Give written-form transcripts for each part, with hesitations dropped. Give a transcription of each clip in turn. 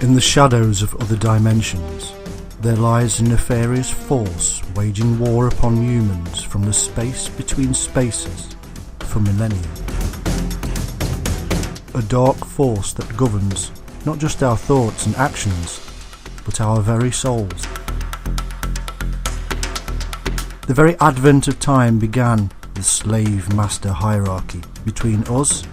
In the shadows of other dimensions, there lies a nefarious force waging war upon humans from the space between spaces for millennia. A dark force that governs not just our thoughts and actions, but our very souls. The very advent of time began the slave-master hierarchy between us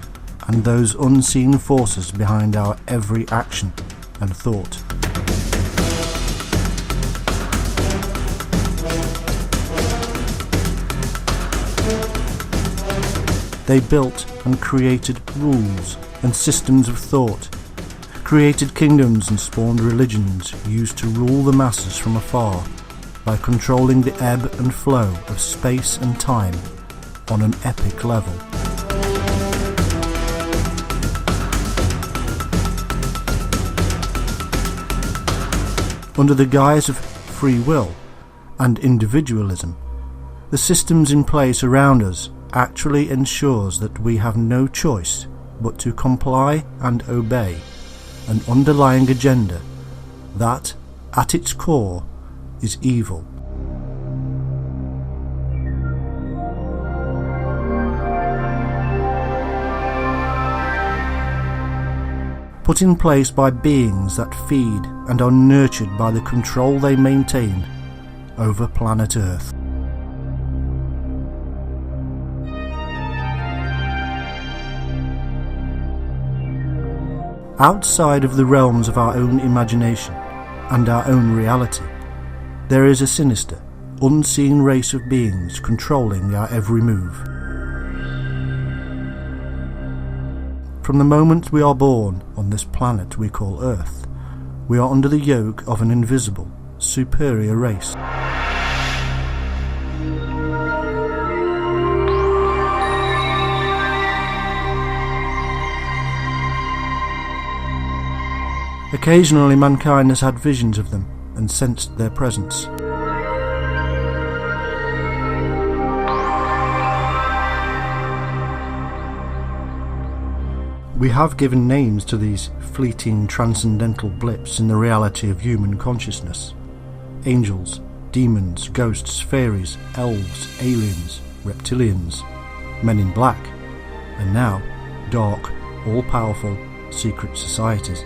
and those unseen forces behind our every action and thought. They built and created rules and systems of thought, created kingdoms and spawned religions used to rule the masses from afar by controlling the ebb and flow of space and time on an epic level. Under the guise of free will and individualism, the systems in place around us actually ensures that we have no choice but to comply and obey an underlying agenda that, at its core, is evil. Put in place by beings that feed and are nurtured by the control they maintain over planet Earth. Outside of the realms of our own imagination and our own reality, there is a sinister, unseen race of beings controlling our every move. From the moment we are born on this planet we call Earth, we are under the yoke of an invisible, superior race. Occasionally mankind has had visions of them and sensed their presence. We have given names to these fleeting transcendental blips in the reality of human consciousness. Angels, demons, ghosts, fairies, elves, aliens, reptilians, men in black, and now dark, all-powerful secret societies.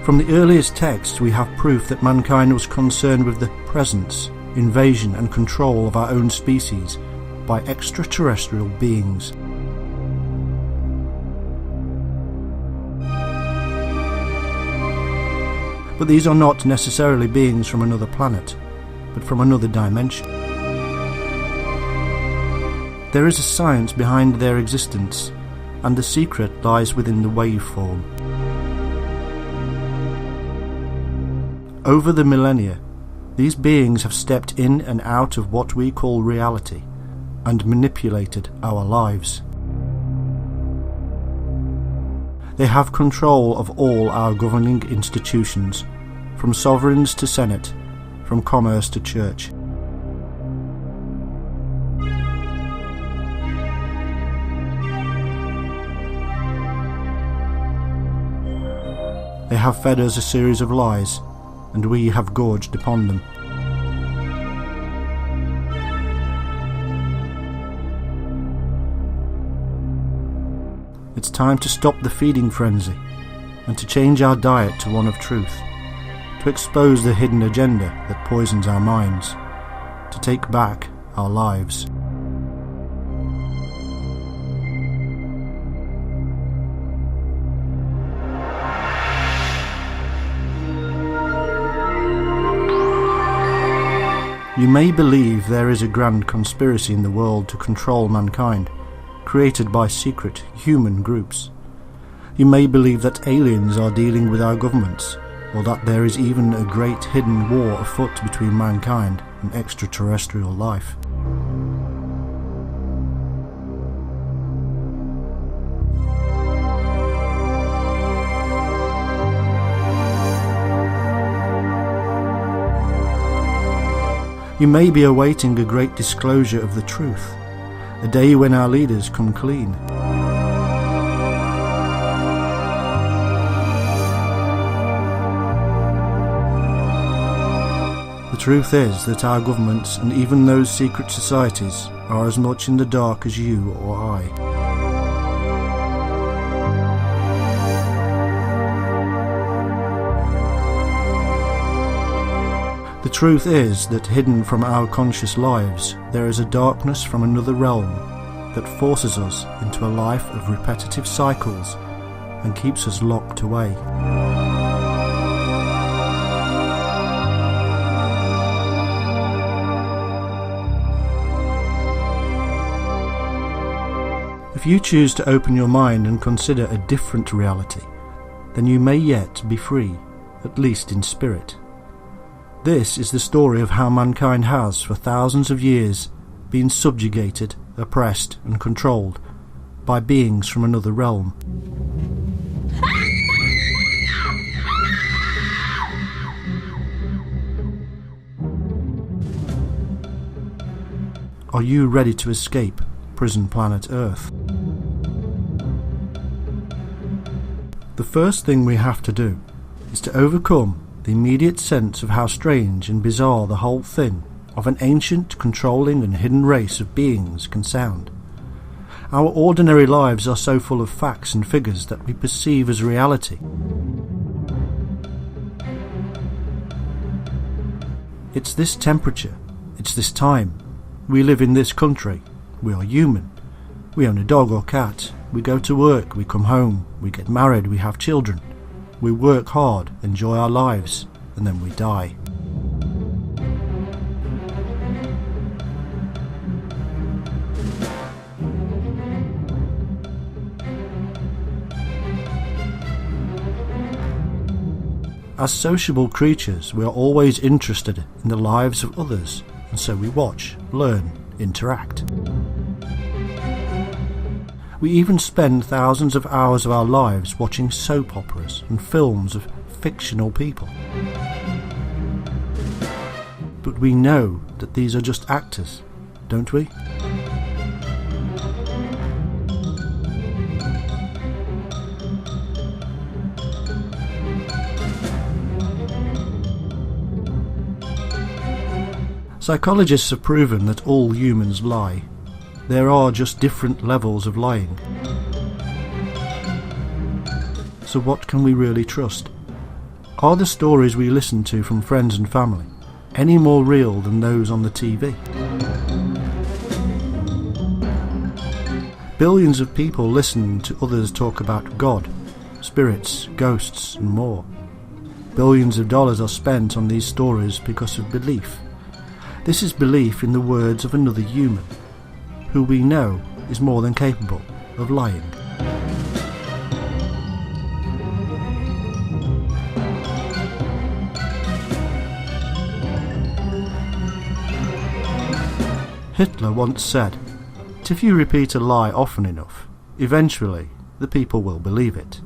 From the earliest texts we have proof that mankind was concerned with the presence, invasion and control of our own species by extraterrestrial beings. But these are not necessarily beings from another planet, but from another dimension. There is a science behind their existence, and the secret lies within the waveform. Over the millennia, these beings have stepped in and out of what we call reality and manipulated our lives. They have control of all our governing institutions, from sovereigns to senate, from commerce to church. They have fed us a series of lies, and we have gorged upon them. It's time to stop the feeding frenzy and to change our diet to one of truth, to expose the hidden agenda that poisons our minds, to take back our lives. You may believe there is a grand conspiracy in the world to control mankind, created by secret human groups. You may believe that aliens are dealing with our governments, or that there is even a great hidden war afoot between mankind and extraterrestrial life. You may be awaiting a great disclosure of the truth, a day when our leaders come clean. The truth is that our governments and even those secret societies are as much in the dark as you or I. The truth is that hidden from our conscious lives there is a darkness from another realm that forces us into a life of repetitive cycles and keeps us locked away. If you choose to open your mind and consider a different reality, then you may yet be free, at least in spirit. This is the story of how mankind has, for thousands of years, been subjugated, oppressed and controlled by beings from another realm. Are you ready to escape prison planet Earth? The first thing we have to do is to overcome the immediate sense of how strange and bizarre the whole thing of an ancient, controlling and hidden race of beings can sound. Our ordinary lives are so full of facts and figures that we perceive as reality. It's this temperature, it's this time. We live in this country, we are human. We own a dog or cat, we go to work, we come home, we get married, we have children. We work hard, enjoy our lives, and then we die. As sociable creatures, we are always interested in the lives of others, and so we watch, learn, interact. We even spend thousands of hours of our lives watching soap operas and films of fictional people. But we know that these are just actors, don't we? Psychologists have proven that all humans lie. There are just different levels of lying. So what can we really trust? Are the stories we listen to from friends and family any more real than those on the TV? Billions of people listen to others talk about God, spirits, ghosts and more. Billions of dollars are spent on these stories because of belief. This is belief in the words of another human, who we know is more than capable of lying. Hitler once said that if you repeat a lie often enough, eventually the people will believe it.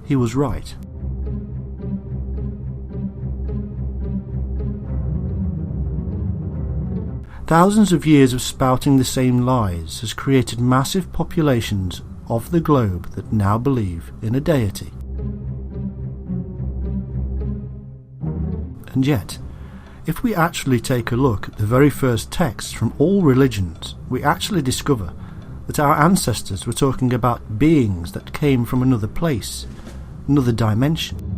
He was right. Thousands of years of spouting the same lies has created massive populations of the globe that now believe in a deity. And yet, if we actually take a look at the very first texts from all religions, we actually discover that our ancestors were talking about beings that came from another place, another dimension.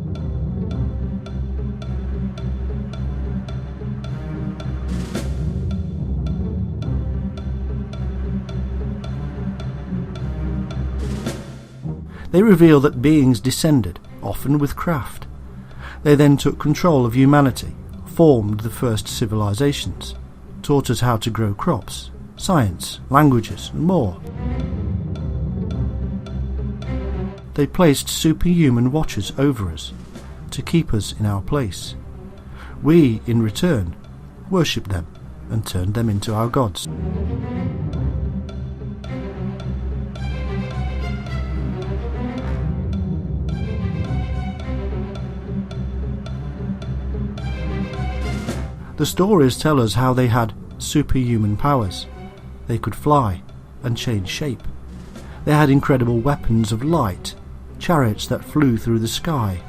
They reveal that beings descended, often with craft. They then took control of humanity, formed the first civilizations, taught us how to grow crops, science, languages, and more. They placed superhuman watchers over us to keep us in our place. We, in return, worshipped them and turned them into our gods. The stories tell us how they had superhuman powers. They could fly, and change shape. They had incredible weapons of light, chariots that flew through the sky,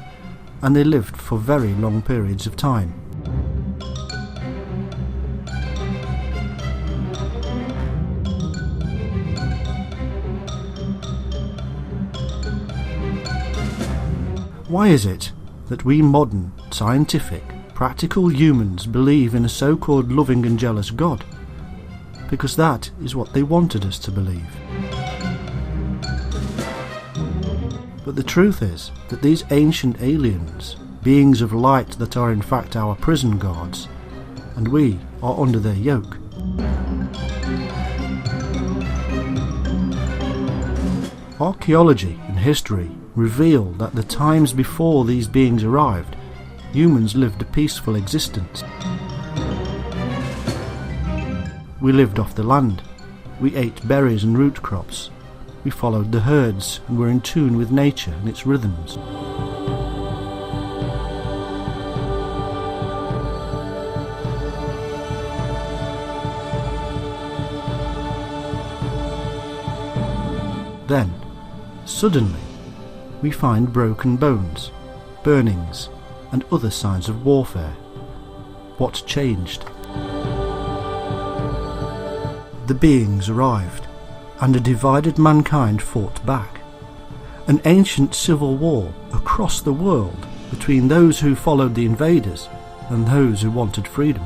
and they lived for very long periods of time. Why is it that we modern, scientific, practical humans believe in a so-called loving and jealous God? Because that is what they wanted us to believe. But the truth is that these ancient aliens, beings of light that are in fact our prison guards, and we are under their yoke. Archaeology and history reveal that the times before these beings arrived, humans lived a peaceful existence. We lived off the land, we ate berries and root crops, we followed the herds and were in tune with nature and its rhythms. Then, suddenly, we find broken bones, burnings, and other signs of warfare. What changed? The beings arrived, and a divided mankind fought back. An ancient civil war across the world between those who followed the invaders and those who wanted freedom.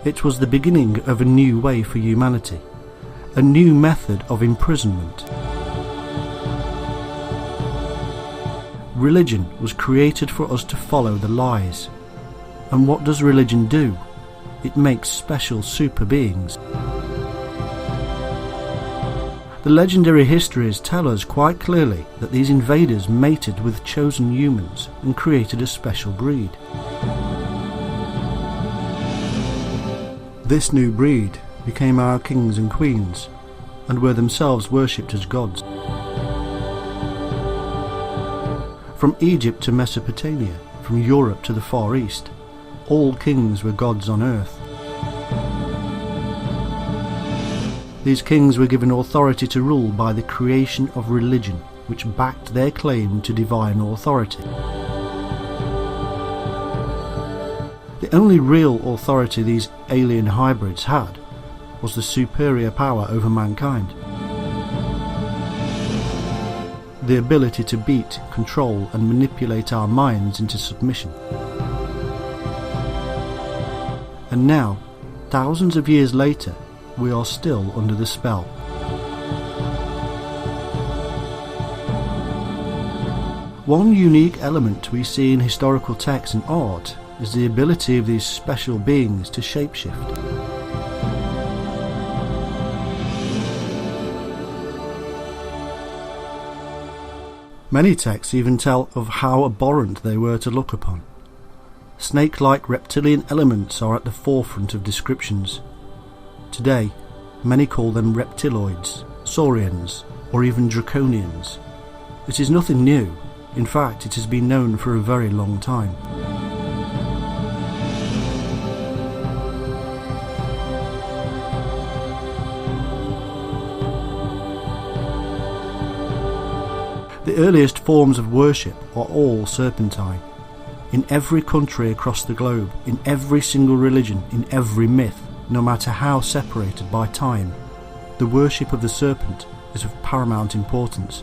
It was the beginning of a new way for humanity, a new method of imprisonment. Religion was created for us to follow the lies. And what does religion do? It makes special super beings. The legendary histories tell us quite clearly that these invaders mated with chosen humans and created a special breed. This new breed became our kings and queens, and were themselves worshipped as gods. From Egypt to Mesopotamia, from Europe to the Far East, all kings were gods on earth. These kings were given authority to rule by the creation of religion, which backed their claim to divine authority. The only real authority these alien hybrids had was the superior power over mankind. The ability to beat, control and manipulate our minds into submission. And now, thousands of years later, we are still under the spell. One unique element we see in historical texts and art is the ability of these special beings to shapeshift. Many texts even tell of how abhorrent they were to look upon. Snake-like reptilian elements are at the forefront of descriptions. Today, many call them reptiloids, saurians, or even draconians. It is nothing new. In fact, it has been known for a very long time. The earliest forms of worship are all serpentine. In every country across the globe, in every single religion, in every myth, no matter how separated by time, the worship of the serpent is of paramount importance.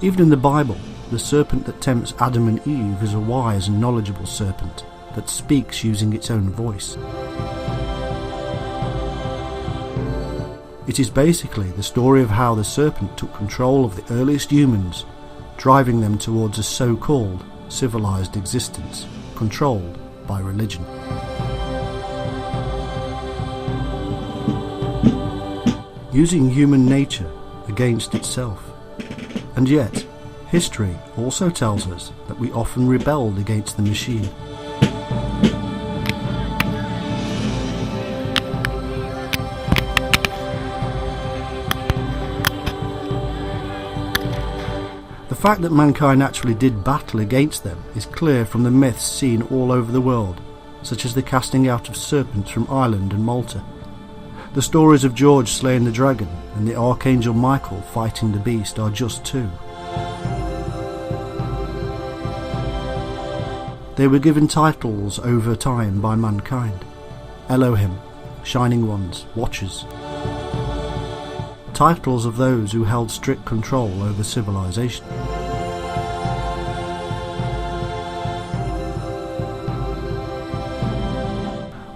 Even in the Bible, the serpent that tempts Adam and Eve is a wise and knowledgeable serpent that speaks using its own voice. It is basically the story of how the serpent took control of the earliest humans, driving them towards a so-called civilized existence, controlled by religion. Using human nature against itself. And yet, history also tells us that we often rebelled against the machine. fact that mankind actually did battle against them is clear from the myths seen all over the world, such as the casting out of serpents from Ireland and Malta. The stories of George slaying the dragon and the Archangel Michael fighting the beast are just two. They were given titles over time by mankind: Elohim, Shining Ones, Watchers. Titles of those who held strict control over civilization.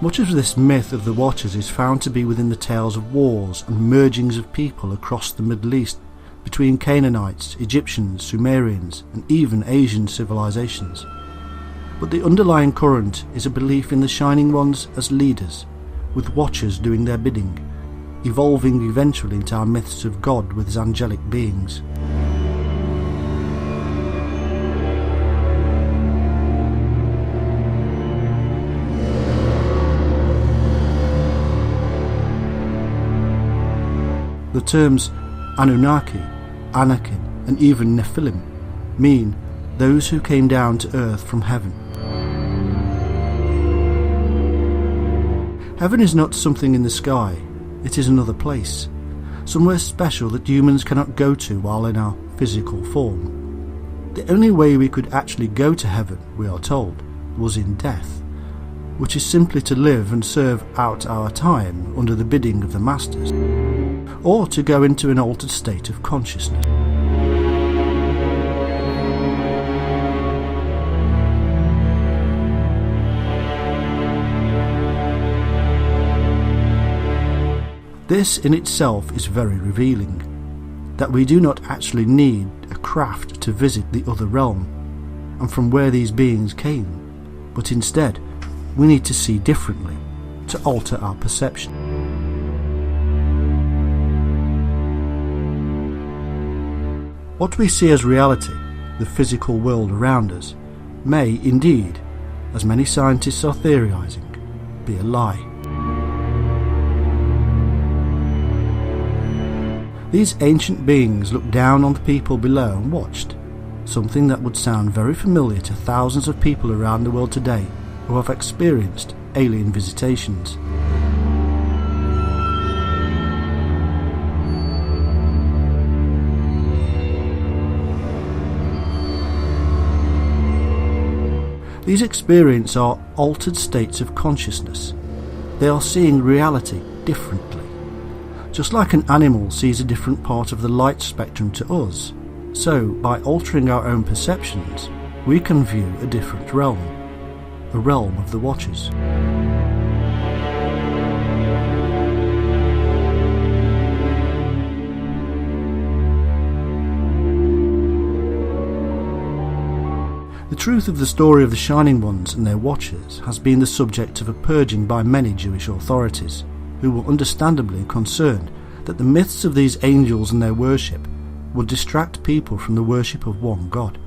Much of this myth of the Watchers is found to be within the tales of wars and mergings of people across the Middle East between Canaanites, Egyptians, Sumerians, and even Asian civilizations. But the underlying current is a belief in the Shining Ones as leaders, with Watchers doing their bidding, evolving eventually into our myths of God with his angelic beings. The terms Anunnaki, Anakin, and even Nephilim mean those who came down to earth from heaven. Heaven is not something in the sky, it is another place, somewhere special that humans cannot go to while in our physical form. The only way we could actually go to heaven, we are told, was in death, which is simply to live and serve out our time under the bidding of the masters, or to go into an altered state of consciousness. This in itself is very revealing, that we do not actually need a craft to visit the other realm, and from where these beings came, but instead we need to see differently, to alter our perception. What we see as reality, the physical world around us, may indeed, as many scientists are theorizing, be a lie. These ancient beings looked down on the people below and watched, something that would sound very familiar to thousands of people around the world today who have experienced alien visitations. These experiences are altered states of consciousness. They are seeing reality differently. Just like an animal sees a different part of the light spectrum to us, so by altering our own perceptions, we can view a different realm, a realm of the Watchers. The truth of the story of the Shining Ones and their Watchers has been the subject of a purging by many Jewish authorities, who were understandably concerned that the myths of these angels and their worship would distract people from the worship of one God.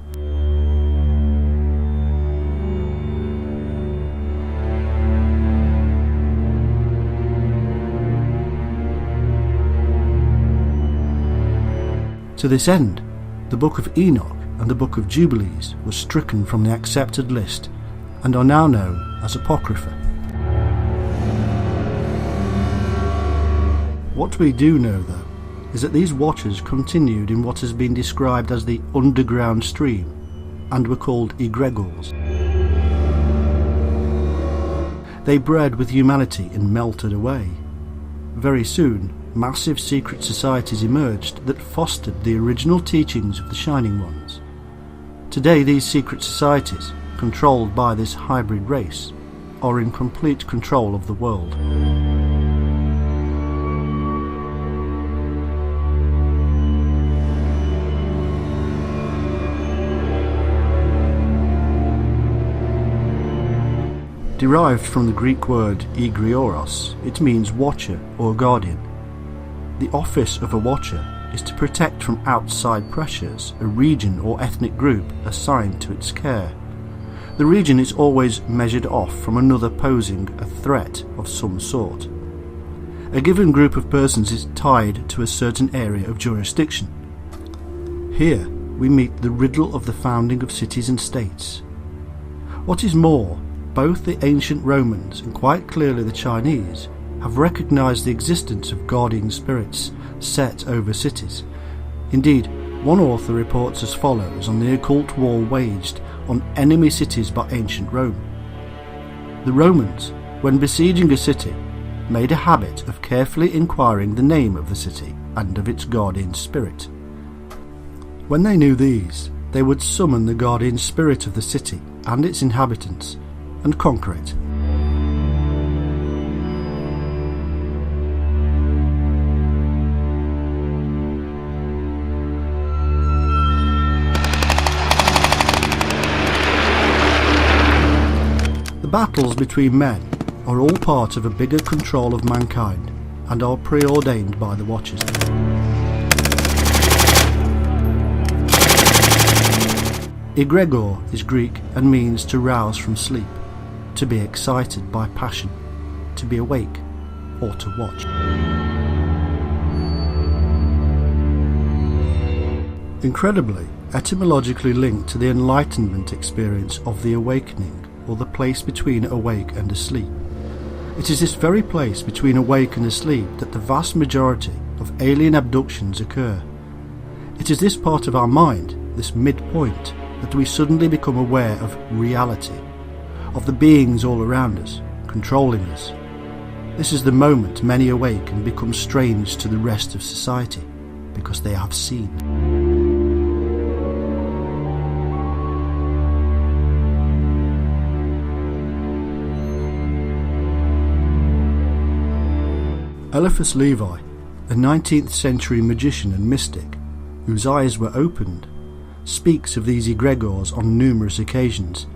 To this end, the Book of Enoch and the Book of Jubilees were stricken from the accepted list and are now known as Apocrypha. What we do know, though, is that these Watchers continued in what has been described as the underground stream and were called egregores. They bred with humanity and melted away. Very soon, massive secret societies emerged that fostered the original teachings of the Shining Ones. Today, these secret societies, controlled by this hybrid race, are in complete control of the world. Derived from the Greek word egrioros, it means watcher or guardian. The office of a watcher is to protect from outside pressures a region or ethnic group assigned to its care. The region is always measured off from another posing a threat of some sort. A given group of persons is tied to a certain area of jurisdiction. Here, we meet the riddle of the founding of cities and states. What is more, both the ancient Romans and quite clearly the Chinese have recognized the existence of guardian spirits set over cities. Indeed, one author reports as follows on the occult war waged on enemy cities by ancient Rome. The Romans, when besieging a city, made a habit of carefully inquiring the name of the city and of its guardian spirit. When they knew these, they would summon the guardian spirit of the city and its inhabitants and conquer it. The battles between men are all part of a bigger control of mankind and are preordained by the Watchers. Egregor is Greek and means to rouse from sleep, to be excited by passion, to be awake, or to watch. Incredibly, etymologically linked to the Enlightenment experience of the awakening, or the place between awake and asleep. It is this very place between awake and asleep that the vast majority of alien abductions occur. It is this part of our mind, this midpoint, that we suddenly become aware of reality, of the beings all around us, controlling us. This is the moment many awake and become strange to the rest of society, because they have seen. Eliphas Levi, a 19th century magician and mystic, whose eyes were opened, speaks of these egregores on numerous occasions,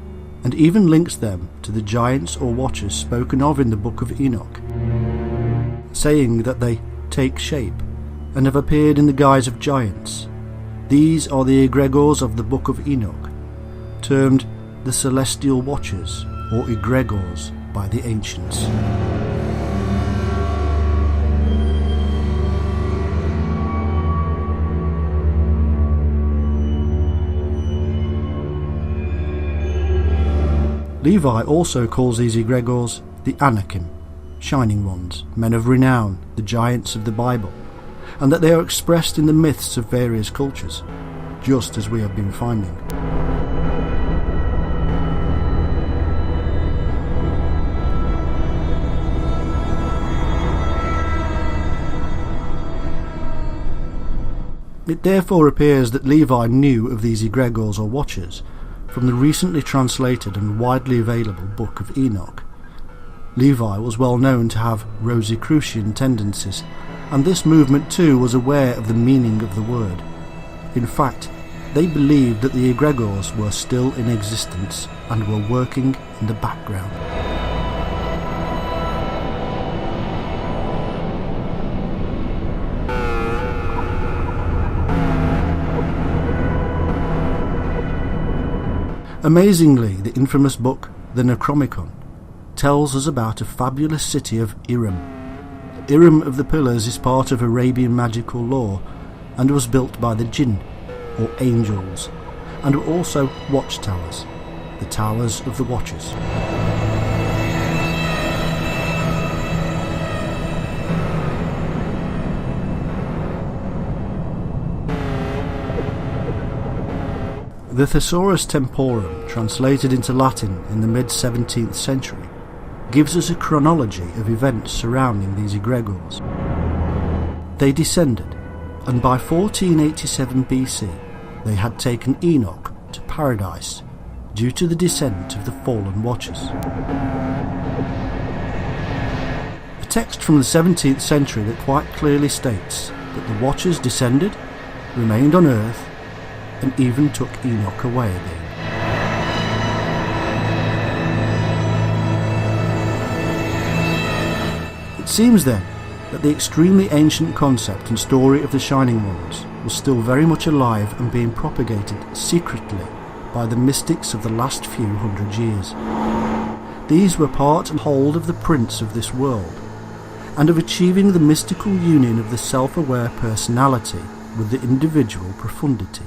and even links them to the giants or watchers spoken of in the Book of Enoch, saying that they take shape and have appeared in the guise of giants. These are the egregores of the Book of Enoch, termed the celestial watchers or egregores by the ancients. Levi also calls these egregores the Anakim, shining ones, men of renown, the giants of the Bible, and that they are expressed in the myths of various cultures, just as we have been finding. It therefore appears that Levi knew of these egregores or watchers from the recently translated and widely available Book of Enoch. Levi was well known to have Rosicrucian tendencies, and this movement too was aware of the meaning of the word. In fact, they believed that the egregores were still in existence and were working in the background. Amazingly, the infamous book, the Necronomicon, tells us about a fabulous city of Irem. Irem of the Pillars is part of Arabian magical lore and was built by the Jinn, or angels, and were also watchtowers, the towers of the Watchers. The Thesaurus Temporum, translated into Latin in the mid-17th century, gives us a chronology of events surrounding these egregores. They descended, and by 1487 BC they had taken Enoch to paradise due to the descent of the fallen Watchers. A text from the 17th century that quite clearly states that the Watchers descended, remained on earth, and even took Enoch away again. It seems then that the extremely ancient concept and story of the Shining Ones was still very much alive and being propagated secretly by the mystics of the last few hundred years. These were part and whole of the prince of this world, and of achieving the mystical union of the self-aware personality with the individual profundity.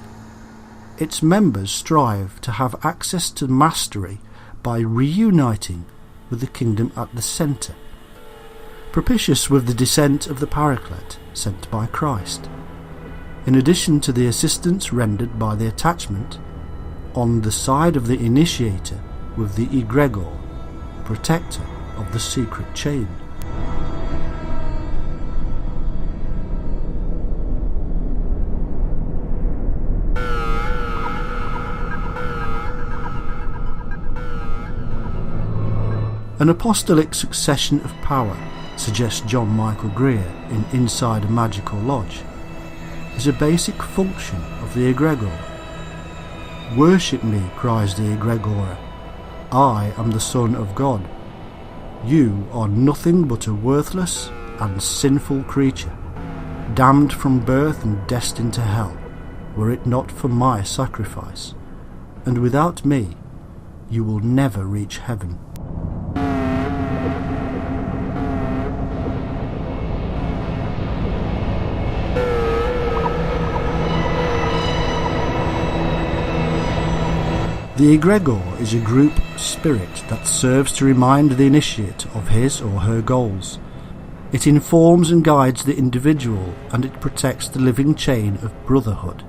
its members strive to have access to mastery by reuniting with the kingdom at the centre, propitious with the descent of the Paraclete sent by Christ, in addition to the assistance rendered by the attachment on the side of the initiator with the egregor, protector of the secret chain. An apostolic succession of power, suggests John Michael Greer in Inside a Magical Lodge, is a basic function of the egregor. "Worship me," cries the egregora. "I am the Son of God. You are nothing but a worthless and sinful creature, damned from birth and destined to hell, were it not for my sacrifice. And without me, you will never reach heaven." The egregor is a group spirit that serves to remind the initiate of his or her goals. It informs and guides the individual, and it protects the living chain of brotherhood.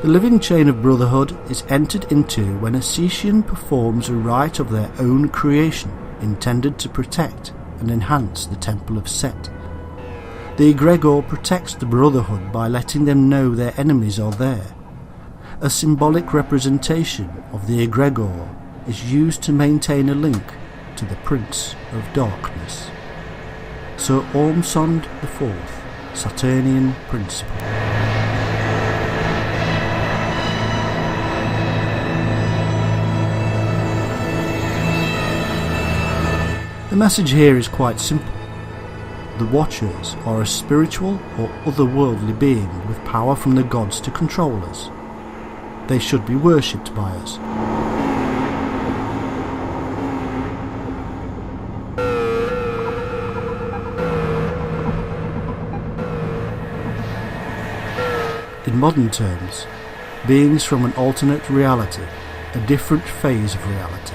The living chain of brotherhood is entered into when a Setian performs a rite of their own creation intended to protect and enhance the temple of Set. The egregor protects the brotherhood by letting them know their enemies are there. A symbolic representation of the egregor is used to maintain a link to the Prince of Darkness. Sir Ormsond IV, Saturnian Principle. The message here is quite simple. The Watchers are a spiritual or otherworldly being with power from the gods to control us. They should be worshipped by us. In modern terms, beings from an alternate reality, a different phase of reality,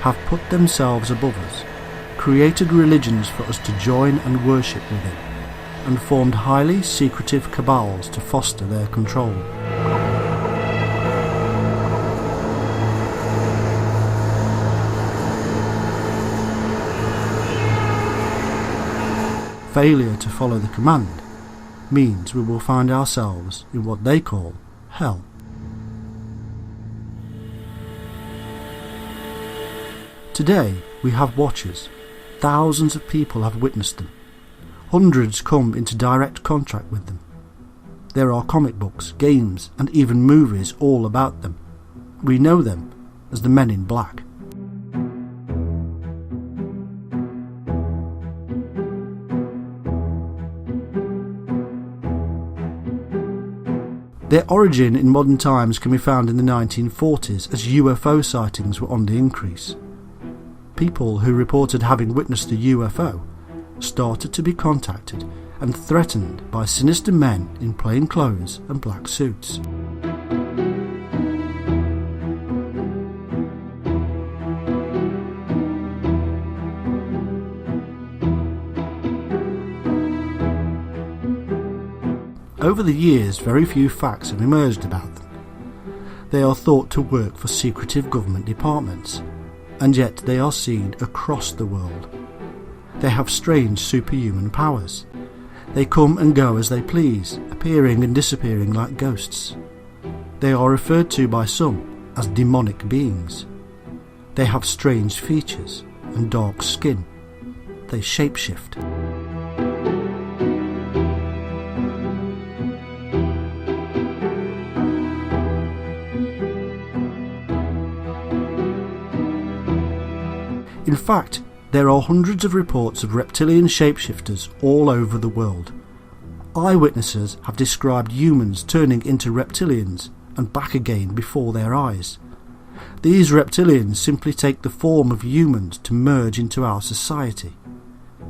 have put themselves above us, created religions for us to join and worship within, and formed highly secretive cabals to foster their control. Failure to follow the command means we will find ourselves in what they call hell. Today we have Watchers. Thousands of people have witnessed them. Hundreds come into direct contact with them. There are comic books, games, and even movies all about them. We know them as the Men in Black. Their origin in modern times can be found in the 1940s as UFO sightings were on the increase. People who reported having witnessed a UFO started to be contacted and threatened by sinister men in plain clothes and black suits. Over the years, very few facts have emerged about them. They are thought to work for secretive government departments, and yet they are seen across the world. They have strange superhuman powers. They come and go as they please, appearing and disappearing like ghosts. They are referred to by some as demonic beings. They have strange features and dark skin. They shapeshift. In fact, there are hundreds of reports of reptilian shapeshifters all over the world. Eyewitnesses have described humans turning into reptilians and back again before their eyes. These reptilians simply take the form of humans to merge into our society.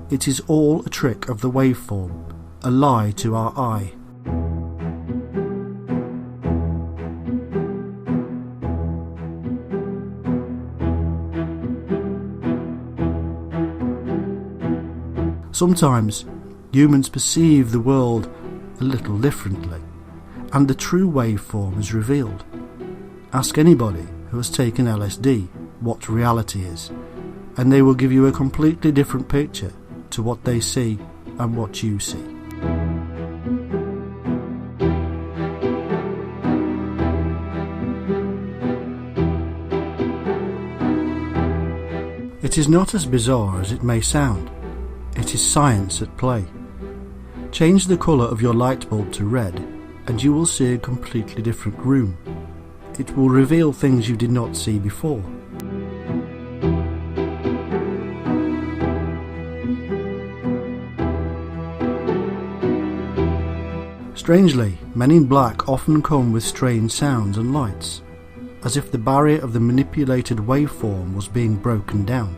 It is all a trick of the waveform, a lie to our eye. Sometimes humans perceive the world a little differently, and the true waveform is revealed. Ask anybody who has taken LSD what reality is, and they will give you a completely different picture to what they see and what you see. It is not as bizarre as it may sound. It is science at play. Change the colour of your light bulb to red and you will see a completely different room. It will reveal things you did not see before. Strangely, Men in Black often come with strange sounds and lights, as if the barrier of the manipulated waveform was being broken down.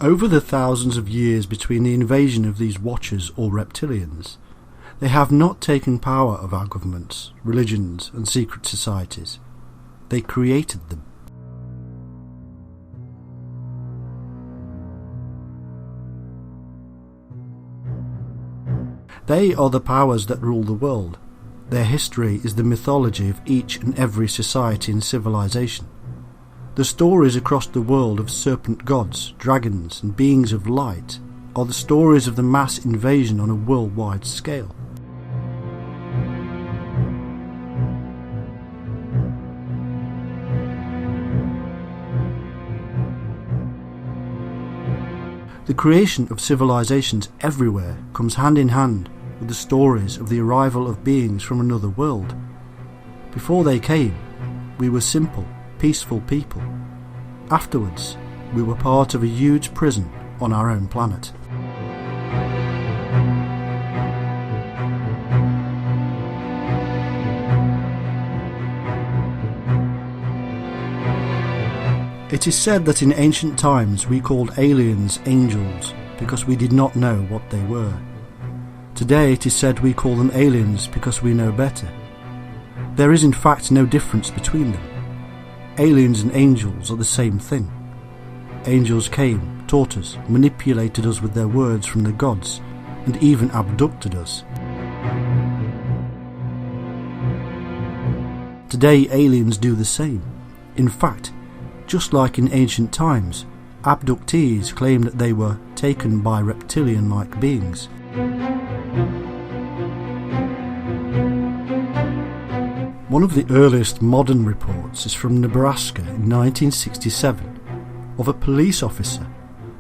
Over the thousands of years between the invasion of these watchers or reptilians, they have not taken power of our governments, religions and secret societies. They created them. They are the powers that rule the world. Their history is the mythology of each and every society and civilization. The stories across the world of serpent gods, dragons and beings of light are the stories of the mass invasion on a worldwide scale. The creation of civilizations everywhere comes hand in hand with the stories of the arrival of beings from another world. Before they came, we were simple, peaceful people. Afterwards, we were part of a huge prison on our own planet. It is said that in ancient times we called aliens angels because we did not know what they were. Today it is said we call them aliens because we know better. There is in fact no difference between them. Aliens and angels are the same thing. Angels came, taught us, manipulated us with their words from the gods, and even abducted us. Today aliens do the same. In fact, just like in ancient times, abductees claim that they were taken by reptilian-like beings. One of the earliest modern reports is from Nebraska in 1967 of a police officer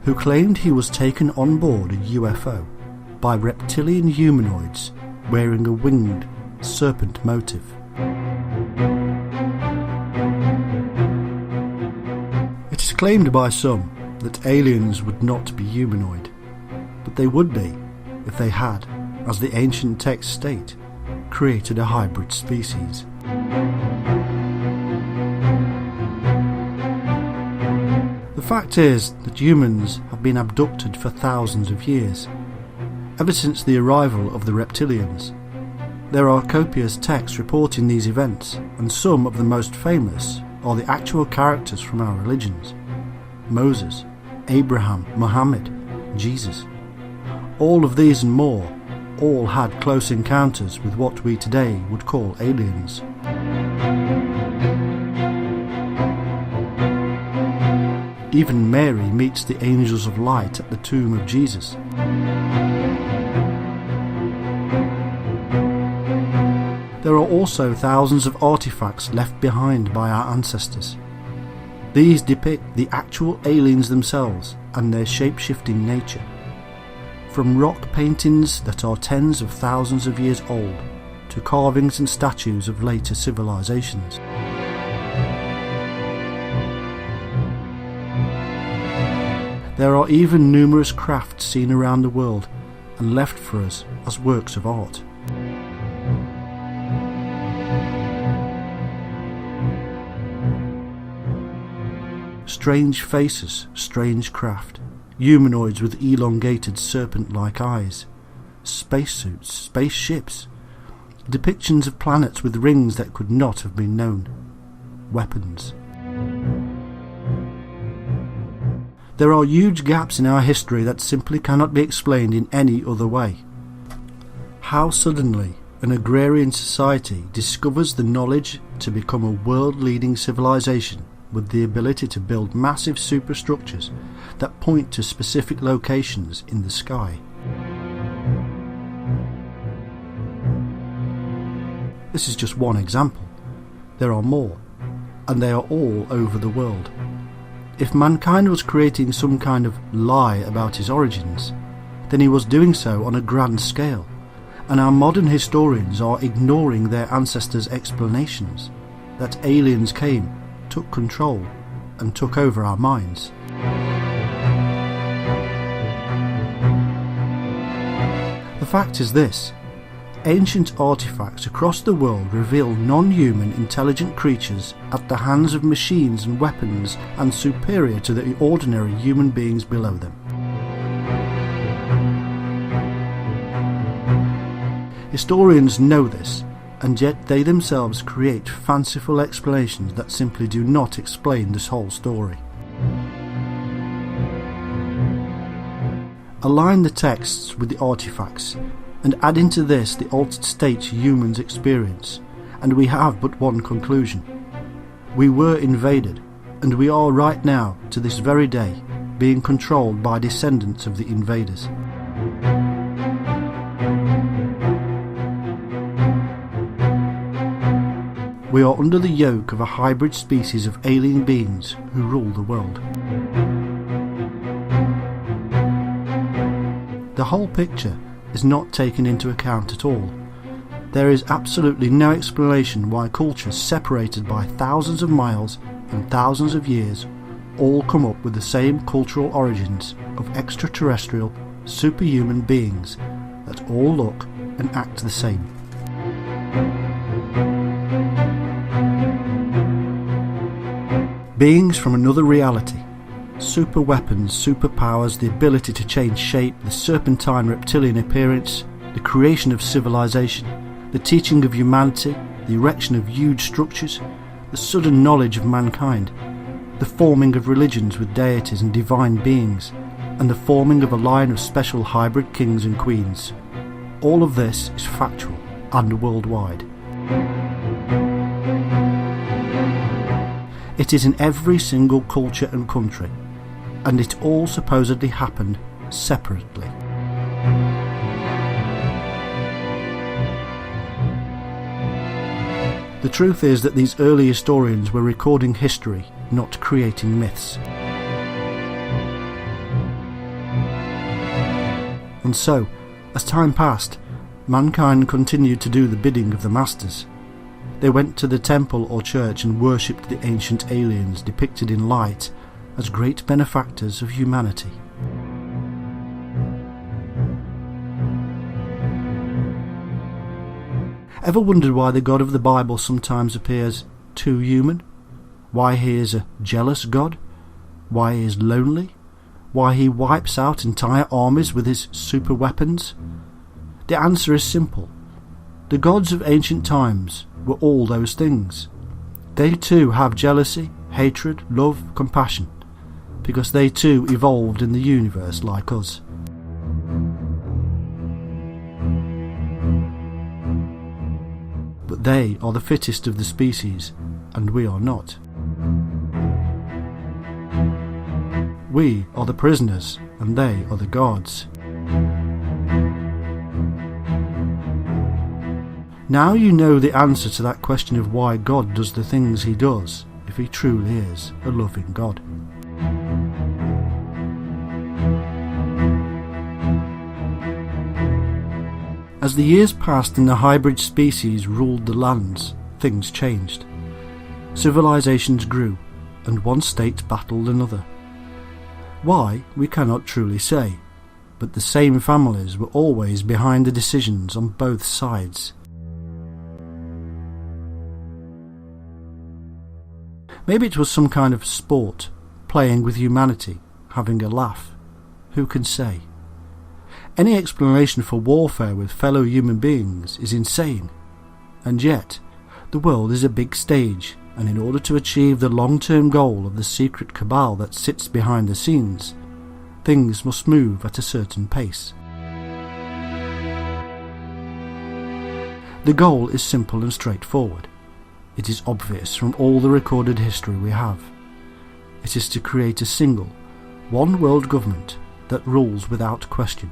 who claimed he was taken on board a UFO by reptilian humanoids wearing a winged serpent motif. It is claimed by some that aliens would not be humanoid, but they would be if they had, as the ancient texts state, created a hybrid species. The fact is that humans have been abducted for thousands of years, ever since the arrival of the reptilians. There are copious texts reporting these events, and some of the most famous are the actual characters from our religions: Moses, Abraham, Muhammad, Jesus. All of these and more all had close encounters with what we today would call aliens. Even Mary meets the angels of light at the tomb of Jesus. There are also thousands of artifacts left behind by our ancestors. These depict the actual aliens themselves and their shape-shifting nature. From rock paintings that are tens of thousands of years old to carvings and statues of later civilizations. There are even numerous crafts seen around the world and left for us as works of art. Strange faces, strange craft, humanoids with elongated serpent-like eyes, spacesuits, spaceships, depictions of planets with rings that could not have been known, weapons. There are huge gaps in our history that simply cannot be explained in any other way. How suddenly an agrarian society discovers the knowledge to become a world-leading civilization with the ability to build massive superstructures that point to specific locations in the sky. This is just one example. There are more, and they are all over the world. If mankind was creating some kind of lie about his origins, then he was doing so on a grand scale, and our modern historians are ignoring their ancestors' explanations that aliens came, took control, and took over our minds. The fact is this: ancient artifacts across the world reveal non-human intelligent creatures at the hands of machines and weapons and superior to the ordinary human beings below them. Historians know this, and yet they themselves create fanciful explanations that simply do not explain this whole story. Align the texts with the artifacts, and add into this the altered states humans experience, and we have but one conclusion. We were invaded, and we are right now, to this very day, being controlled by descendants of the invaders. We are under the yoke of a hybrid species of alien beings who rule the world. The whole picture is not taken into account at all. There is absolutely no explanation why cultures separated by thousands of miles and thousands of years all come up with the same cultural origins of extraterrestrial, superhuman beings that all look and act the same. Beings from another reality, super weapons, superpowers, the ability to change shape, the serpentine reptilian appearance, the creation of civilization, the teaching of humanity, the erection of huge structures, the sudden knowledge of mankind, the forming of religions with deities and divine beings, and the forming of a line of special hybrid kings and queens. All of this is factual and worldwide. It is in every single culture and country, and it all supposedly happened separately. The truth is that these early historians were recording history, not creating myths. And so, as time passed, mankind continued to do the bidding of the masters. They went to the temple or church and worshipped the ancient aliens depicted in light as great benefactors of humanity. Ever wondered why the God of the Bible sometimes appears too human? Why he is a jealous God? Why he is lonely? Why he wipes out entire armies with his super weapons? The answer is simple. The gods of ancient times were all those things. They too have jealousy, hatred, love, compassion, because they too evolved in the universe like us. But they are the fittest of the species, and we are not. We are the prisoners, and they are the guards. Now you know the answer to that question of why God does the things he does, if he truly is a loving God. As the years passed and the hybrid species ruled the lands, things changed. Civilizations grew, and one state battled another. Why, we cannot truly say, but the same families were always behind the decisions on both sides. Maybe it was some kind of sport, playing with humanity, having a laugh. Who can say? Any explanation for warfare with fellow human beings is insane, And yet, the world is a big stage, and in order to achieve the long-term goal of the secret cabal that sits behind the scenes, things must move at a certain pace. The goal is simple and straightforward. It is obvious from all the recorded history we have. It is to create a single, one world government that rules without question.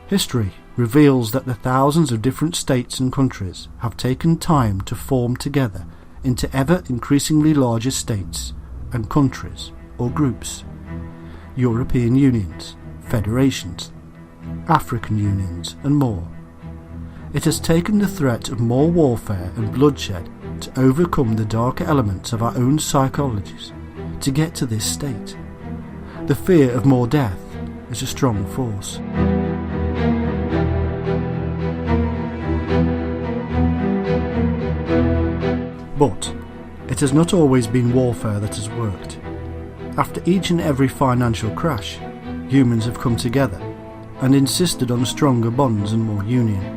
History reveals that the thousands of different states and countries have taken time to form together into ever increasingly larger states and countries or groups. European unions, federations, African unions and more. It has taken the threat of more warfare and bloodshed to overcome the darker elements of our own psychologies to get to this state. The fear of more death is a strong force. But it has not always been warfare that has worked. After each and every financial crash, humans have come together and insisted on stronger bonds and more union.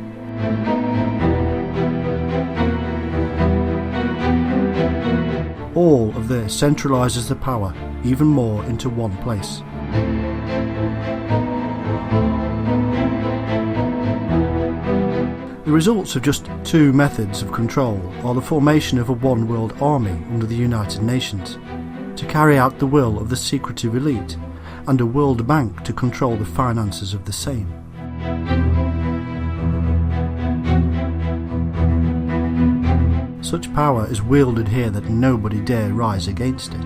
All of this centralises the power even more into one place. The results of just two methods of control are the formation of a one-world army under the United Nations to carry out the will of the secretive elite, and a World Bank to control the finances of the same. Such power is wielded here that nobody dare rise against it.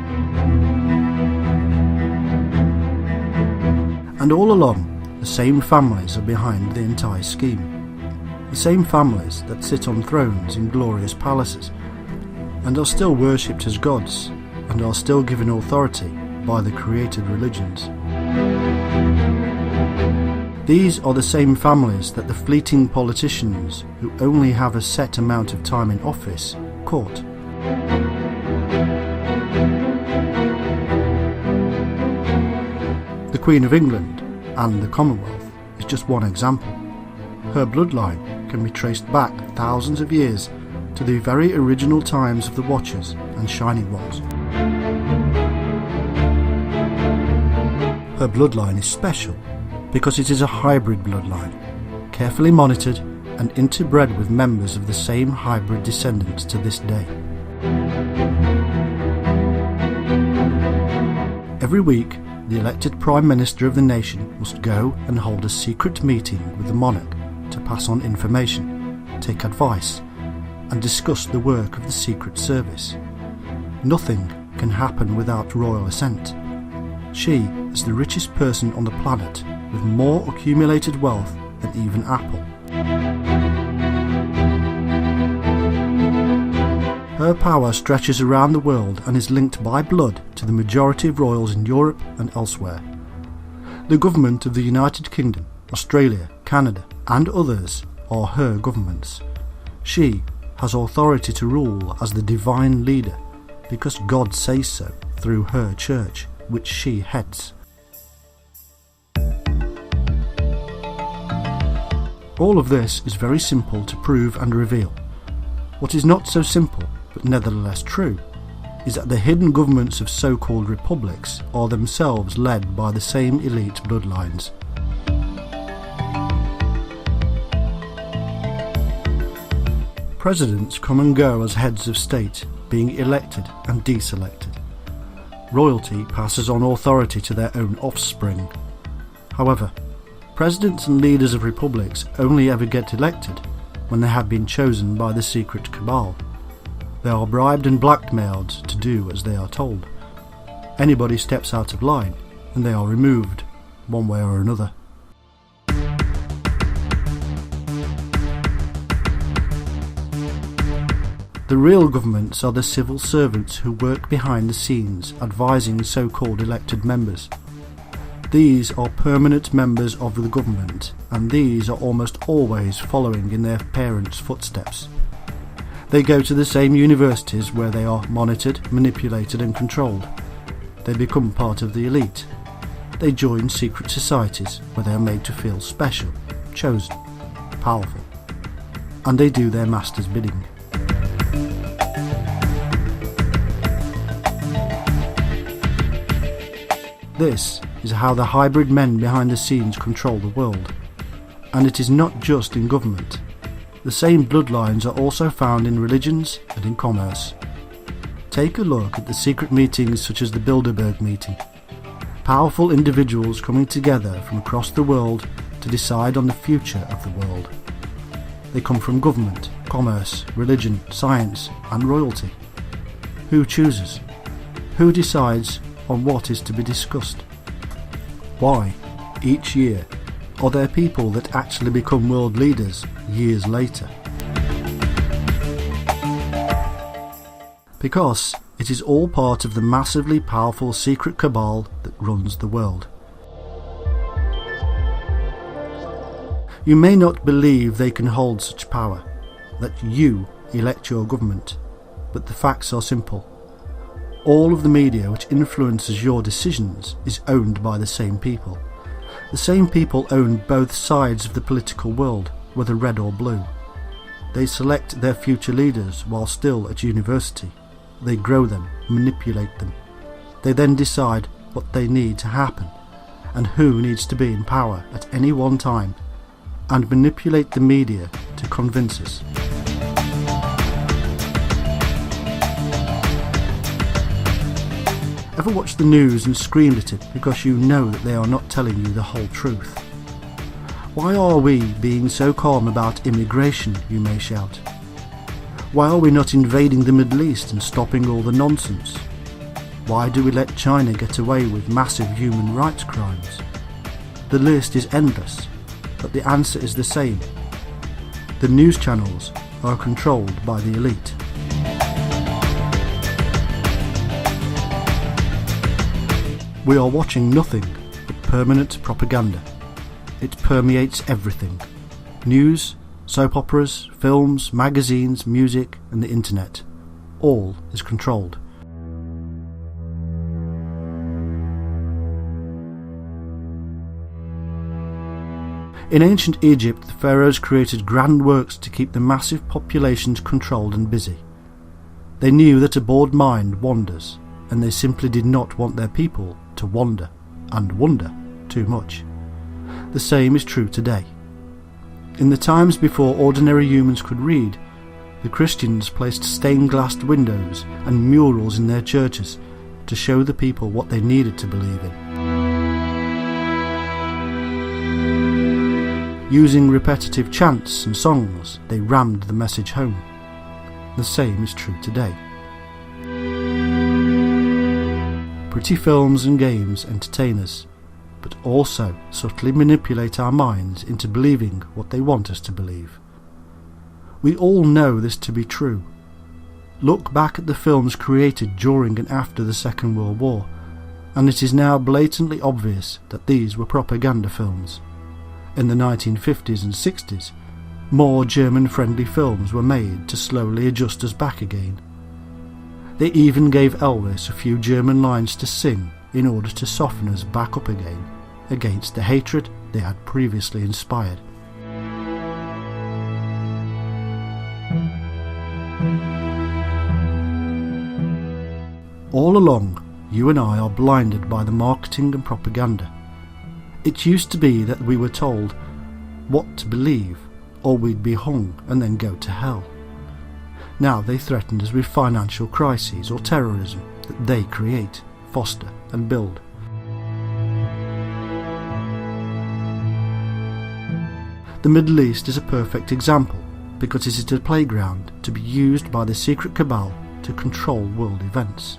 And all along, the same families are behind the entire scheme. The same families that sit on thrones in glorious palaces, and are still worshipped as gods, and are still given authority by the created religions. These are the same families that the fleeting politicians, who only have a set amount of time in office, court. The Queen of England and the Commonwealth is just one example. Her bloodline can be traced back thousands of years to the very original times of the Watchers and Shining Ones. Her bloodline is special because it is a hybrid bloodline, carefully monitored and interbred with members of the same hybrid descendants to this day. Every week, the elected Prime Minister of the nation must go and hold a secret meeting with the monarch to pass on information, take advice, and discuss the work of the Secret Service. Nothing can happen without royal assent. She is the richest person on the planet, with more accumulated wealth than even Apple. Her power stretches around the world and is linked by blood to the majority of royals in Europe and elsewhere. The government of the United Kingdom, Australia, Canada, and others are her governments. She has authority to rule as the divine leader because God says so through her church, which she heads. All of this is very simple to prove and reveal. What is not so simple, but nevertheless true, is that the hidden governments of so-called republics are themselves led by the same elite bloodlines. Presidents come and go as heads of state, being elected and deselected. Royalty passes on authority to their own offspring. However, presidents and leaders of republics only ever get elected when they have been chosen by the secret cabal. They are bribed and blackmailed to do as they are told. Anybody steps out of line and they are removed, one way or another. The real governments are the civil servants who work behind the scenes advising so-called elected members. These are permanent members of the government, and these are almost always following in their parents' footsteps. They go to the same universities where they are monitored, manipulated and controlled. They become part of the elite. They join secret societies where they are made to feel special, chosen, powerful, and they do their master's bidding. This is how the hybrid men behind the scenes control the world. And it is not just in government. The same bloodlines are also found in religions and in commerce. Take a look at the secret meetings such as the Bilderberg meeting. Powerful individuals coming together from across the world to decide on the future of the world. They come from government, commerce, religion, science and royalty. Who chooses? Who decides on what is to be discussed? Why, each year, are there people that actually become world leaders years later? Because it is all part of the massively powerful secret cabal that runs the world. You may not believe they can hold such power, that you elect your government, but the facts are simple. All of the media which influences your decisions is owned by the same people. The same people own both sides of the political world, whether red or blue. They select their future leaders while still at university. They grow them, manipulate them. They then decide what they need to happen and who needs to be in power at any one time, and manipulate the media to convince us. Ever watched the news and screamed at it because you know that they are not telling you the whole truth? Why are we being so calm about immigration, you may shout? Why are we not invading the Middle East and stopping all the nonsense? Why do we let China get away with massive human rights crimes? The list is endless, but the answer is the same. The news channels are controlled by the elite. We are watching nothing but permanent propaganda. It permeates everything. News, soap operas, films, magazines, music and the internet. All is controlled. In ancient Egypt, the pharaohs created grand works to keep the massive populations controlled and busy. They knew that a bored mind wanders, and they simply did not want their people to wander and wonder too much. The same is true today. In the times before ordinary humans could read, the Christians placed stained glass windows and murals in their churches to show the people what they needed to believe in. Using repetitive chants and songs, they rammed the message home. The same is true today. Pretty films and games entertain us, but also subtly manipulate our minds into believing what they want us to believe. We all know this to be true. Look back at the films created during and after the Second World War, and it is now blatantly obvious that these were propaganda films. In the 1950s and 60s, more German-friendly films were made to slowly adjust us back again. They even gave Elvis a few German lines to sing in order to soften us back up again, against the hatred they had previously inspired. All along, you and I are blinded by the marketing and propaganda. It used to be that we were told what to believe, or we'd be hung and then go to hell. Now they threaten us with financial crises or terrorism that they create, foster and build. The Middle East is a perfect example because it is a playground to be used by the secret cabal to control world events.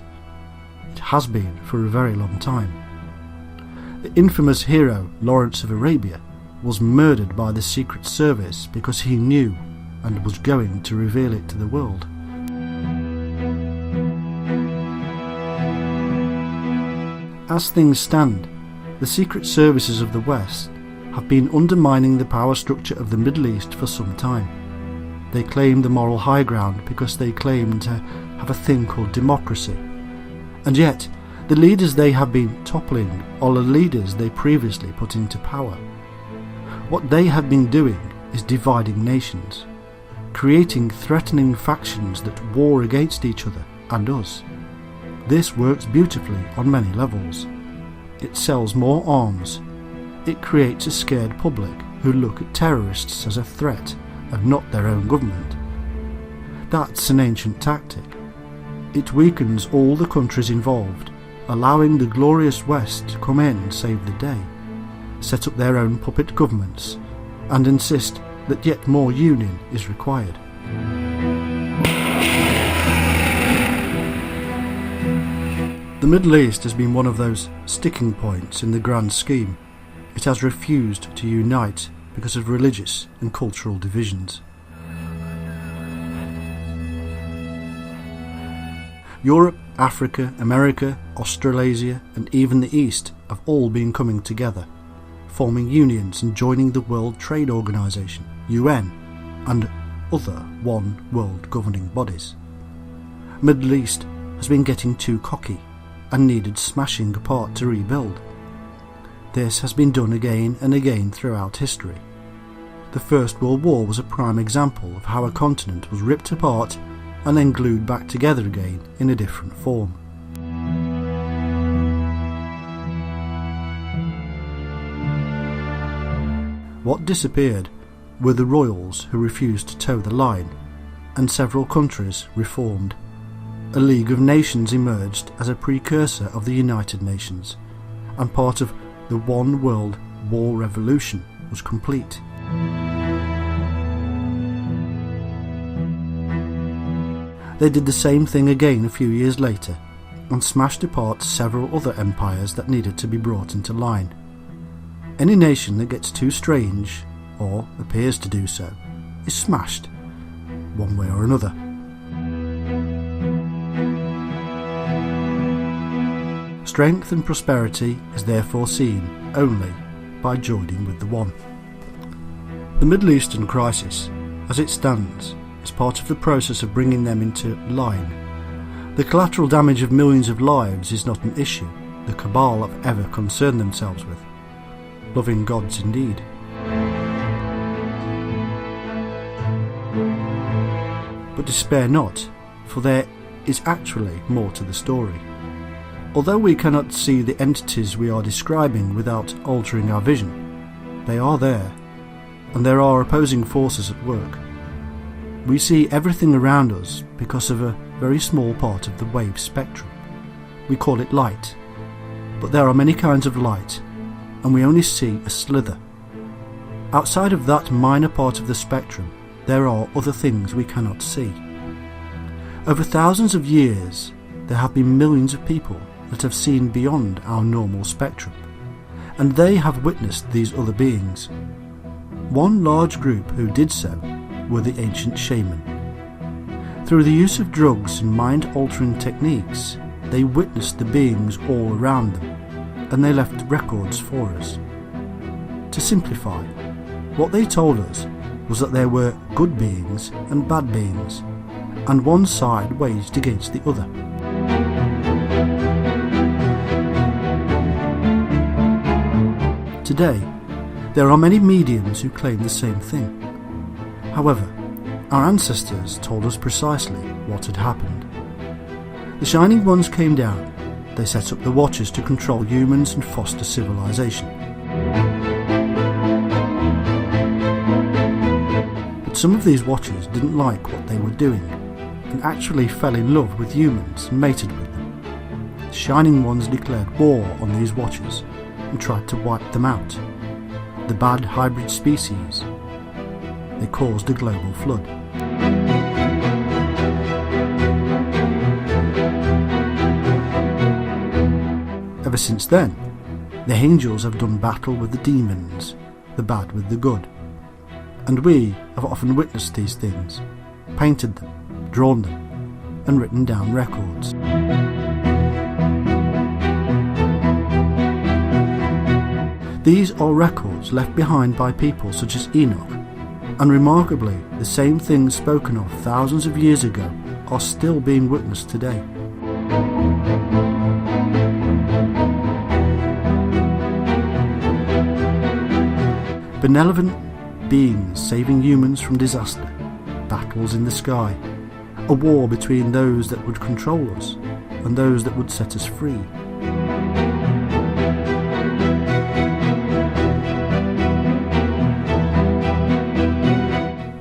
It has been for a very long time. The infamous hero Lawrence of Arabia was murdered by the Secret Service because he knew and was going to reveal it to the world. As things stand, the secret services of the West have been undermining the power structure of the Middle East for some time. They claim the moral high ground because they claim to have a thing called democracy. And yet, The leaders they have been toppling are the leaders they previously put into power. What they have been doing is dividing nations, creating threatening factions that war against each other and us. This works beautifully on many levels. It sells more arms. It creates a scared public who look at terrorists as a threat and not their own government. That's an ancient tactic. It weakens all the countries involved, allowing the glorious West to come in and save the day, set up their own puppet governments, and insist that yet more union is required. The Middle East has been one of those sticking points in the grand scheme. It has refused to unite because of religious and cultural divisions. Europe, Africa, America, Australasia, and even the East have all been coming together, forming unions and joining the World Trade Organization, UN, and other one world governing bodies. Middle East has been getting too cocky and needed smashing apart to rebuild. This has been done again and again throughout history. The First World War was a prime example of how a continent was ripped apart and then glued back together again in a different form. What disappeared were the royals who refused to toe the line, and several countries reformed. A League of Nations emerged as a precursor of the United Nations, and part of the One World War Revolution was complete. They did the same thing again a few years later, and smashed apart several other empires that needed to be brought into line. Any nation that gets too strange, or appears to do so, is smashed, one way or another. Strength and prosperity is therefore seen only by joining with the one. The Middle Eastern crisis, as it stands, is part of the process of bringing them into line. The collateral damage of millions of lives is not an issue the cabal have ever concerned themselves with. Loving gods indeed. But despair not, for there is actually more to the story. Although we cannot see the entities we are describing without altering our vision, they are there, and there are opposing forces at work. We see everything around us because of a very small part of the wave spectrum. We call it light, but there are many kinds of light, and we only see a slither. Outside of that minor part of the spectrum, there are other things we cannot see. Over thousands of years, there have been millions of people that have seen beyond our normal spectrum, and they have witnessed these other beings. One large group who did so were the ancient shaman. Through the use of drugs and mind-altering techniques, they witnessed the beings all around them, and they left records for us. To simplify, what they told us was that there were good beings and bad beings, and one side waged against the other. Today, there are many mediums who claim the same thing. However, our ancestors told us precisely what had happened. The Shining Ones came down. They set up the Watchers to control humans and foster civilization. But some of these Watchers didn't like what they were doing, and actually fell in love with humans and mated with them. The Shining Ones declared war on these Watchers and tried to wipe them out. The bad hybrid species. They caused a global flood. Ever since then, the angels have done battle with the demons, the bad with the good. And we have often witnessed these things, painted them, drawn them, and written down records. These are records left behind by people such as Enoch, and remarkably, the same things spoken of thousands of years ago are still being witnessed today. Benevolent beings saving humans from disaster, battles in the sky, a war between those that would control us and those that would set us free.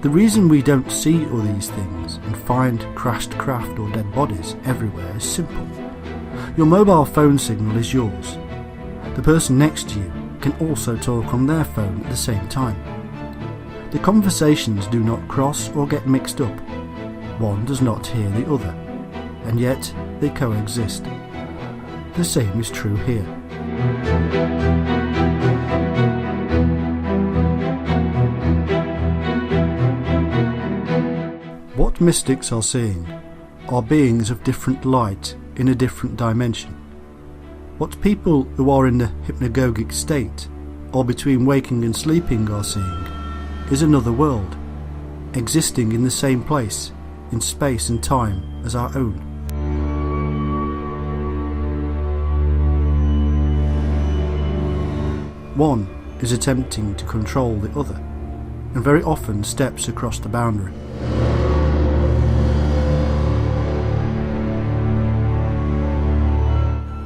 The reason we don't see all these things and find crashed craft or dead bodies everywhere is simple. Your mobile phone signal is yours. The person next to you can also talk on their phone at the same time. The conversations do not cross or get mixed up. One does not hear the other, and yet they coexist. The same is true here. What mystics are seeing are beings of different light in a different dimension. What people who are in the hypnagogic state, or between waking and sleeping, are seeing is another world, existing in the same place, in space and time as our own. One is attempting to control the other, and very often steps across the boundary.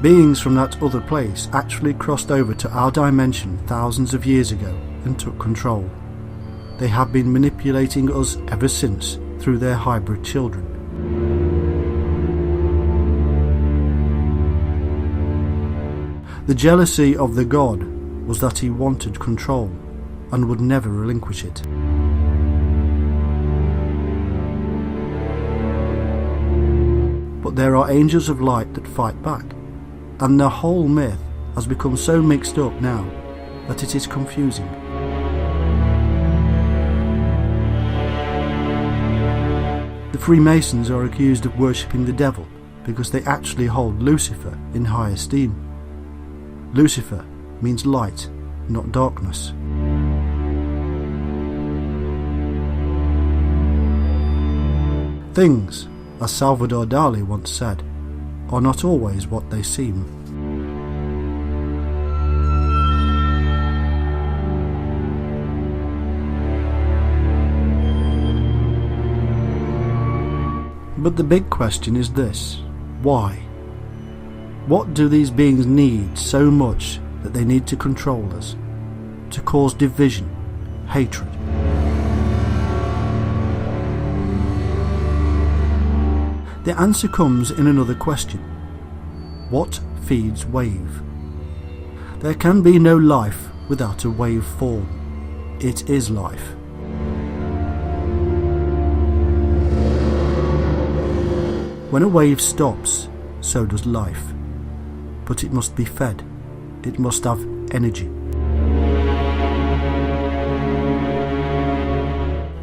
Beings from that other place actually crossed over to our dimension thousands of years ago and took control. They have been manipulating us ever since through their hybrid children. The jealousy of the god was that he wanted control and would never relinquish it. But there are angels of light that fight back, and the whole myth has become so mixed up now that it is confusing. The Freemasons are accused of worshipping the devil because they actually hold Lucifer in high esteem. Lucifer means light, not darkness. Things, as Salvador Dali once said, are not always what they seem. But the big question is this: why? What do these beings need so much that they need to control us, to cause division, hatred? The answer comes in another question. What feeds wave? There can be no life without a wave form. It is life. When a wave stops, so does life. But it must be fed. It must have energy.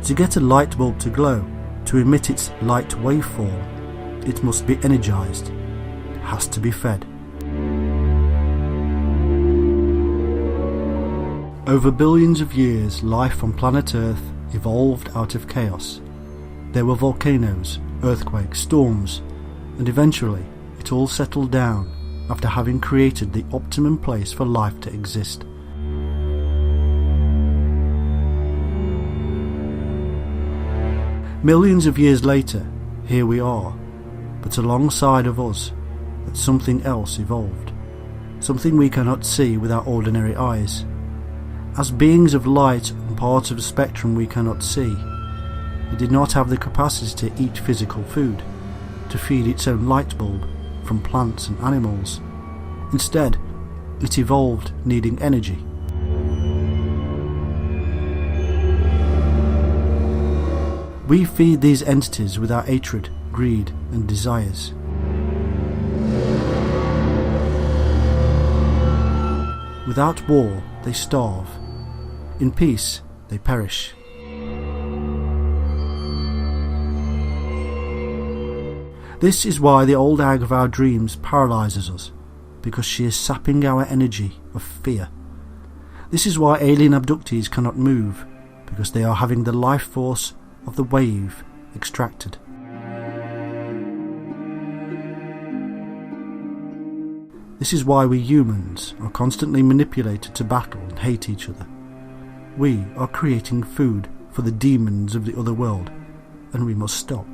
To get a light bulb to glow, to emit its light waveform, it must be energized. It has to be fed. Over billions of years, life on planet Earth evolved out of chaos. There were volcanoes, earthquakes, storms, and eventually it all settled down after having created the optimum place for life to exist. Millions of years later, here we are, but alongside of us, that something else evolved, something we cannot see with our ordinary eyes. As beings of light and parts of a spectrum we cannot see, it did not have the capacity to eat physical food, to feed its own light bulb from plants and animals. Instead, it evolved needing energy. We feed these entities with our hatred, greed, and desires. Without war, they starve. In peace, they perish. This is why the old hag of our dreams paralyzes us, because she is sapping our energy of fear. This is why alien abductees cannot move, because they are having the life force of the wave extracted. This is why we humans are constantly manipulated to battle and hate each other. we are creating food for the demons of the other world, and we must stop.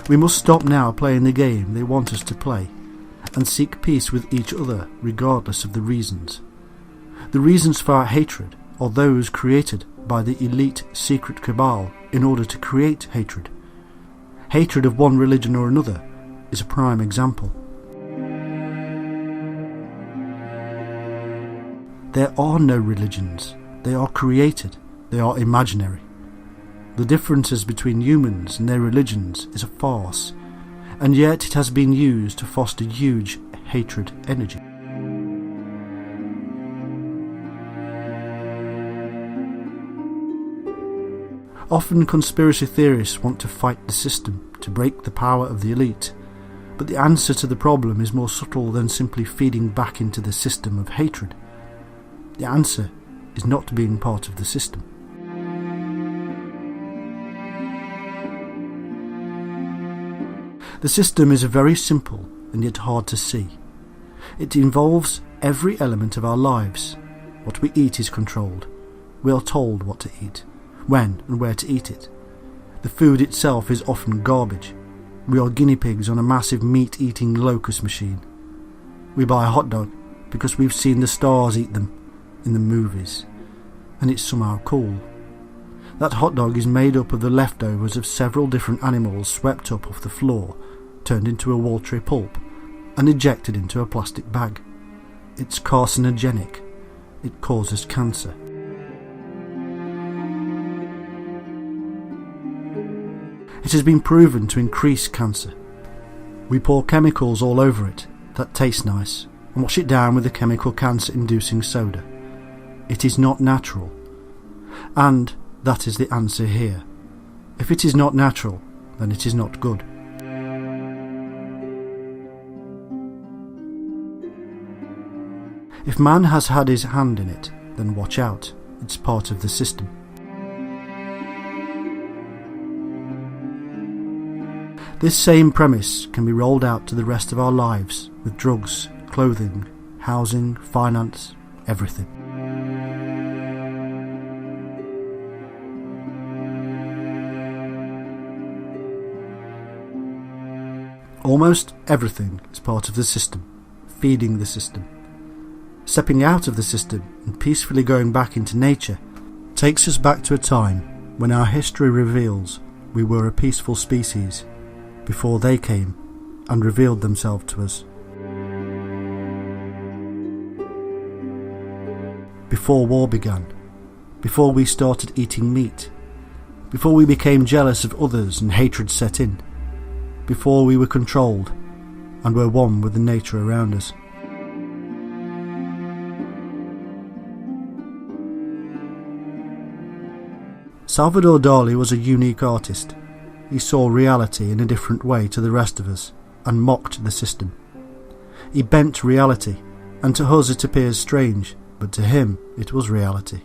We must stop now playing the game they want us to play, and seek peace with each other regardless of the reasons. The reasons for our hatred are those created by the elite secret cabal in order to create hatred. Hatred of one religion or another is a prime example. There are no religions. They are created. They are imaginary. The differences between humans and their religions is a farce, and yet it has been used to foster huge hatred energy. Often conspiracy theorists want to fight the system, to break the power of the elite, but the answer to the problem is more subtle than simply feeding back into the system of hatred. The answer is not being part of the system. The system is very simple and yet hard to see. It involves every element of our lives. What we eat is controlled. We are told what to eat, when and where to eat it. The food itself is often garbage. We are guinea pigs on a massive meat-eating locust machine. We buy a hot dog because we've seen the stars eat them in the movies, and it's somehow cool. That hot dog is made up of the leftovers of several different animals swept up off the floor, turned into a watery pulp, and ejected into a plastic bag. It's carcinogenic. It causes cancer. It has been proven to increase cancer. We pour chemicals all over it that taste nice and wash it down with a chemical cancer-inducing soda. It is not natural. And that is the answer here. If it is not natural, then it is not good. If man has had his hand in it, then watch out. It's part of the system. This same premise can be rolled out to the rest of our lives with drugs, clothing, housing, finance, everything. Almost everything is part of the system, feeding the system. Stepping out of the system and peacefully going back into nature takes us back to a time when our history reveals we were a peaceful species before they came and revealed themselves to us. Before war began, before we started eating meat, before we became jealous of others and hatred set in, before we were controlled and were one with the nature around us. Salvador Dali was a unique artist. He saw reality in a different way to the rest of us and mocked the system. He bent reality, and to us it appears strange, but to him it was reality.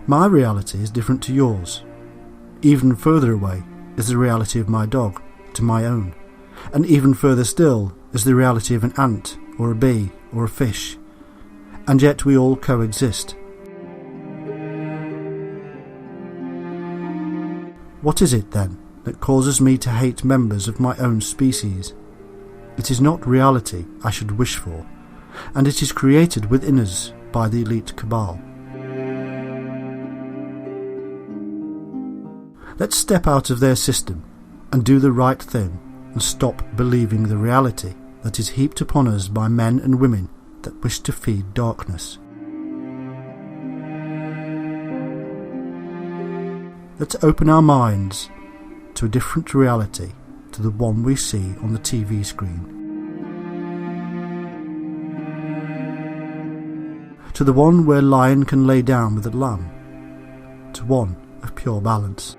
My reality is different to yours. Even further away is the reality of my dog to my own, and even further still is the reality of an ant or a bee or a fish. And yet we all coexist. What is it then that causes me to hate members of my own species? It is not reality I should wish for, and it is created within us by the elite cabal. Let's step out of their system and do the right thing and stop believing the reality that is heaped upon us by men and women that wish to feed darkness. Let's open our minds to a different reality to the one we see on the TV screen. To the one where lion can lay down with a lamb. To one of pure balance.